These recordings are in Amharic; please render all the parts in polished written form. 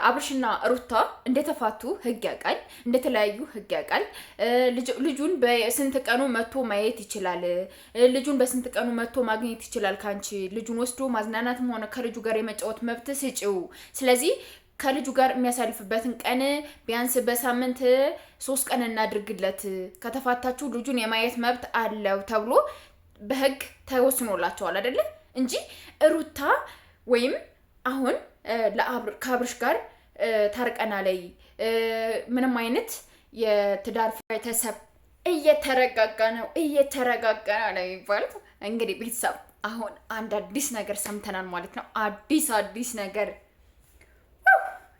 አብርሽና ሩታ እንደተፋቱ ህግ ያውቃል፣ እንደተለያዩ ህግ ያውቃል። ልጁን በስንት ቀኑ መጥቶ ማየት ይችላል። ልጁን በስንት ቀኑ መጥቶ ማግኘት ይችላል። ካንቺ ልጁን ወስዶ ማዝናናትም ሆነ ከልጁ ጋር የመጫወት መብት ስጪው። ስለዚህ ከልጁ ጋር የሚያሳልፍበትን ቀን ቢያንስ በሳምንት 3 ቀን እናድርግለት። ከተፋታችሁ ልጁን የማየት መብት አለው ተብሎ በህግ ተወስኖላቸዋል አይደለ? እንጂ ሩታ ወይም አሁን ከአብርሽ ጋር ታርቀናል፣ ምንም አይነት የትዳር ቤተሰብ እየተረጋጋ ነው የሚባለው። እንግዲህ ቤተሰብ አሁን አንድ አዲስ ነገር ሰምተናል ማለት ነው። አዲስ ነገር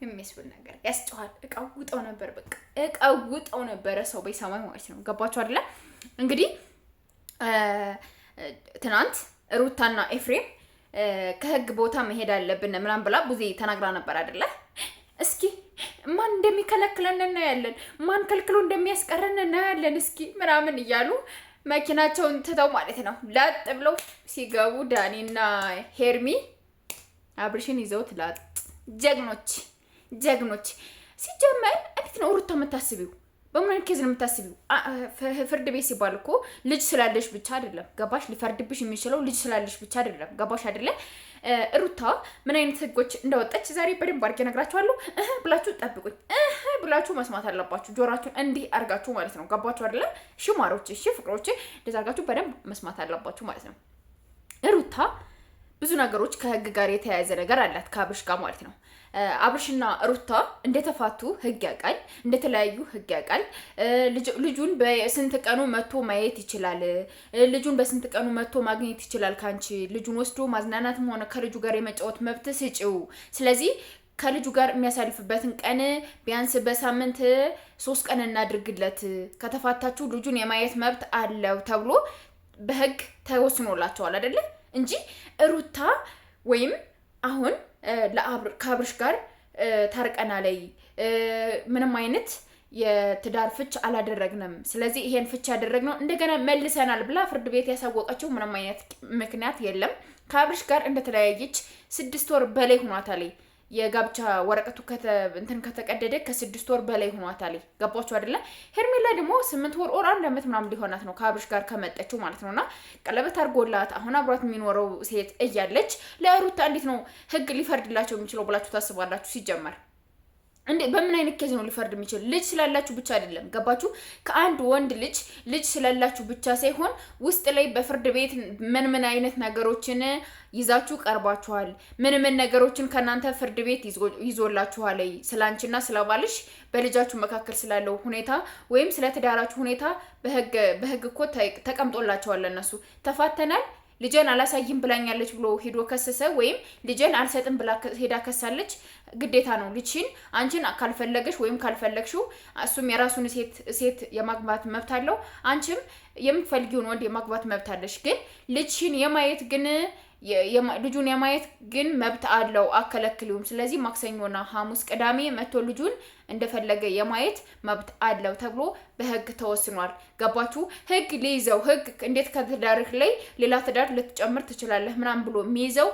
የሚያስብል ነገር ያስጨዋል። እቃውጠው ነበር፣ በቃ እቃውጠው ነበረ ሰው በሰማይ ማለት ነው። ገባችሁ አይደለ? እንግዲህ ትናንት ሩታና ኤፍሬም ከህግ ቦታ መሄድ አለብን ምናምን ብላ ብዙ ተናግራ ነበር አይደለ? እስኪ ማን እንደሚከለክለን እናያለን፣ ማን ከልክሎ እንደሚያስቀረን እናያለን፣ እስኪ ምናምን እያሉ መኪናቸውን ትተው ማለት ነው ላጥ ብለው ሲገቡ ዳኒና ሄርሚ አብርሽን ይዘውት ላጥ። ጀግኖች ሲጀመር እንዴት ነው ሩታ የምታስቢው? በምን አይነት ኬዝ ነው የምታስቢው? ፍርድ ቤት ሲባል እኮ ልጅ ስላለሽ ብቻ አይደለም ገባሽ? ሊፈርድብሽ የሚችለው ልጅ ስላለሽ ብቻ አይደለም ገባሽ አይደለ? ሩታ ምን አይነት ህጎች እንዳወጣች ዛሬ በደንብ አድርጌ እነግራችኋለሁ። ብላችሁ ጠብቁኝ። ብላችሁ መስማት አለባችሁ። ጆራችሁን እንዲህ አርጋችሁ ማለት ነው። ገባችሁ አይደለ? እሺ ማሮች፣ እሺ ፍቅሮች፣ እንደዛ አርጋችሁ በደንብ መስማት አለባችሁ ማለት ነው። ሩታ ብዙ ነገሮች ከህግ ጋር የተያያዘ ነገር አላት ከአብርሽ ጋር ማለት ነው። አብርሽና ሩታ እንደተፋቱ ህግ ያውቃል፣ እንደተለያዩ ህግ ያውቃል። ልጁን በስንት ቀኑ መጥቶ ማየት ይችላል። ልጁን በስንት ቀኑ መጥቶ ማግኘት ይችላል። ካንቺ ልጁን ወስዶ ማዝናናትም ሆነ ከልጁ ጋር የመጫወት መብት ስጪው። ስለዚህ ከልጁ ጋር የሚያሳልፍበትን ቀን ቢያንስ በሳምንት 3 ቀን እናድርግለት። ከተፋታችሁ ልጁን የማየት መብት አለው ተብሎ በህግ ተወስኖላቸዋል አይደለ? እንጂ ሩታ ወይም አሁን ከአብርሽ ጋር ታርቀናል፣ ምንም አይነት የትዳር ፍች አላደረግንም። ስለዚህ ይሄን ፍች ያደረግነው እንደገና መልሰናል ብላ ፍርድ ቤት ያሳወቀችው ምንም አይነት ምክንያት የለም። ከአብርሽ ጋር እንደተለያየች 6 ወር በላይ ሆኗታል። የጋብቻ ወረቀቱ ከተቀደደ ከ6 ወር በላይ ሆኗታል። ገባችሁ አይደለ? ሄርሜላ ደግሞ 8 ወር ኦር 1 ዓመት ምናምን ሊሆናት ነው ከአብርሽ ጋር ከመጠችው ማለት ነውና ቀለበት አድርጎላት አሁን አብሯት የሚኖረው ሴት እያለች ለሩታ እንዴት ነው ህግ ሊፈርድላቸው የሚችለው ብላችሁ ታስባላችሁ? ሲጀመር በምን አይነት ኬዝ ነው ሊፈርድ የሚችል? ልጅ ስላላችሁ ብቻ አይደለም ገባችሁ? ከአንድ ወንድ ልጅ ስላላችሁ ብቻ ሳይሆን ውስጥ ላይ በፍርድ ቤት ምን አይነት ነገሮችን ይዛችሁ ቀርባችኋል፣ ምን ነገሮችን ከናንተ ፍርድ ቤት ይዞላችኋል፣ ስላንቺና ስለባልሽ በልጃችሁ መካከል ስላለው ሁኔታ ወይም ስለ ትዳራችሁ ሁኔታ በህግ እኮ ተቀምጦላችኋል። እነሱ ተፋተናል ልጄን አላሳይም ብላኛለች ብሎ ሄዶ ከሰሰ ወይም ልጄን አልሰጥም ብላ ሄዳ ከሳለች ግዴታ ነው ልጅሽን አንቺን ካልፈለገሽ ወይም ካልፈለግሽው እሱም የራሱን ሴት የማግባት መብት አለው፣ አንቺም የምትፈልጊውን ወንድ የማግባት መብት አለሽ። ግን ልጅሽን የማየት ግን ልጁን የማየት ግን መብት አለው፣ አከለክሉም። ስለዚህ ማክሰኞና ሐሙስ ቅዳሜ መጥቶ ልጁን እንደፈለገ የማየት መብት አለው ተብሎ በህግ ተወስኗል። ገባችሁ? ህግ ሊይዘው ህግ እንዴት ከትዳርህ ላይ ሌላ ትዳር ልትጨምር ትችላለህ ምናምን ብሎ የሚይዘው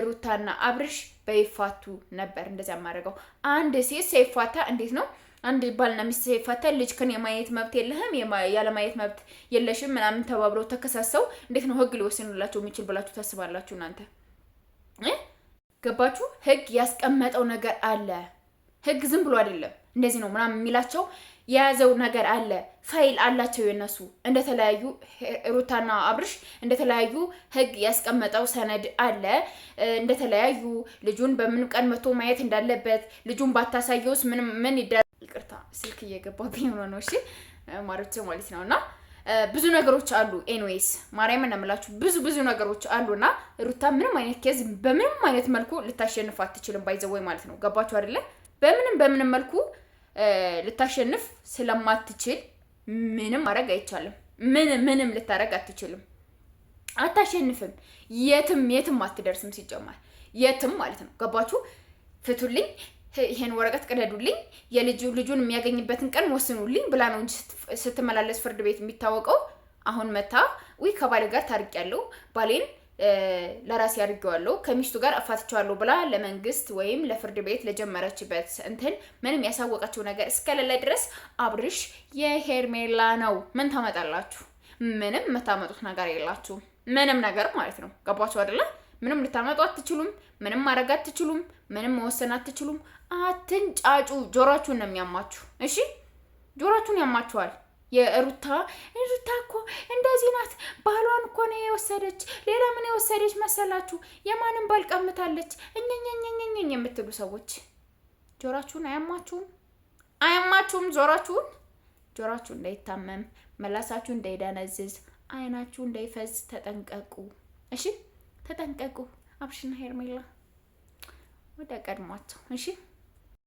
ሩታና አብርሽ በይፋቱ ነበር። እንደዛ ማድረገው አንድ ሴት ሳይፋታ እንዴት ነው አንድ ባልና ሚስት ሳይፋታ ልጅ ከን የማየት መብት የለህም ያለ ማየት መብት የለሽም ምናምን ተባብለው ተከሳሰው እንዴት ነው ህግ ሊወስንላቸው የሚችል ብላችሁ ታስባላችሁ እናንተ? ገባችሁ? ህግ ያስቀመጠው ነገር አለ። ህግ ዝም ብሎ አይደለም እንደዚህ ነው ምናምን የሚላቸው የያዘው ነገር አለ። ፋይል አላቸው የነሱ እንደተለያዩ ሩታና አብርሽ እንደተለያዩ ህግ ያስቀመጠው ሰነድ አለ። እንደተለያዩ ልጁን በምን ቀን መቶ ማየት እንዳለበት ልጁን ባታሳየውስ ምን ይቅርታ ስልክ እየገባብኝ ነው። እሺ ማሮች ማለት ነውና ብዙ ነገሮች አሉ። ኤኒዌይስ ማርያም እናምላችሁ ብዙ ነገሮች አሉና ሩታ ምንም አይነት ኬዝ በምንም አይነት መልኩ ልታሸንፍ አትችልም። ባይዘወይ ማለት ነው። ገባችሁ አይደለ? በምንም መልኩ ልታሸንፍ ስለማትችል ምንም ማድረግ አይቻልም። ምንም ልታረግ አትችልም። አታሸንፍም። የትም አትደርስም። ሲጀማር የትም ማለት ነው። ገባችሁ? ፍቱልኝ፣ ይሄን ወረቀት ቅደዱልኝ፣ ልጁን የሚያገኝበትን ቀን ወስኑልኝ ብላ ነው እንጂ ስትመላለስ ፍርድ ቤት የሚታወቀው። አሁን መታ ከባሌ ጋር ታርቂያለሁ፣ ባሌን ለራሴ አድርጌዋለሁ ከሚስቱ ጋር አፋትቻለሁ ብላ ለመንግስት ወይም ለፍርድ ቤት ለጀመረችበት እንትን ምንም ያሳወቀችው ነገር እስከሌለ ድረስ አብርሽ የሄርሜላ ነው። ምን ታመጣላችሁ? ምንም የምታመጡት ነገር የላችሁ። ምንም ነገር ማለት ነው። ገባችሁ አይደለ? ምንም ልታመጡ አትችሉም። ምንም ማድረግ አትችሉም። ምንም መወሰን አትችሉም። አትንጫጩ። ጆሮአችሁን ነው የሚያማችሁ። እሺ ጆሮአችሁን ያማችኋል። የሩታ እኮ እንደዚህ ናት፣ ባሏን እኮ ነው የወሰደች። ሌላ ምን የወሰደች መሰላችሁ? የማንም ባል ቀምታለች እኛኛኛኛኝ የምትሉ ሰዎች ጆሮአችሁን አያማችሁም? አያማችሁም? ጆሮአችሁ እንዳይታመም፣ መላሳችሁ እንዳይደነዝዝ፣ አይናችሁ እንዳይፈዝ ተጠንቀቁ። እሺ ተጠንቀቁ። አብርሽና ሄርሜላ ወደ ቀድሟቸው። እሺ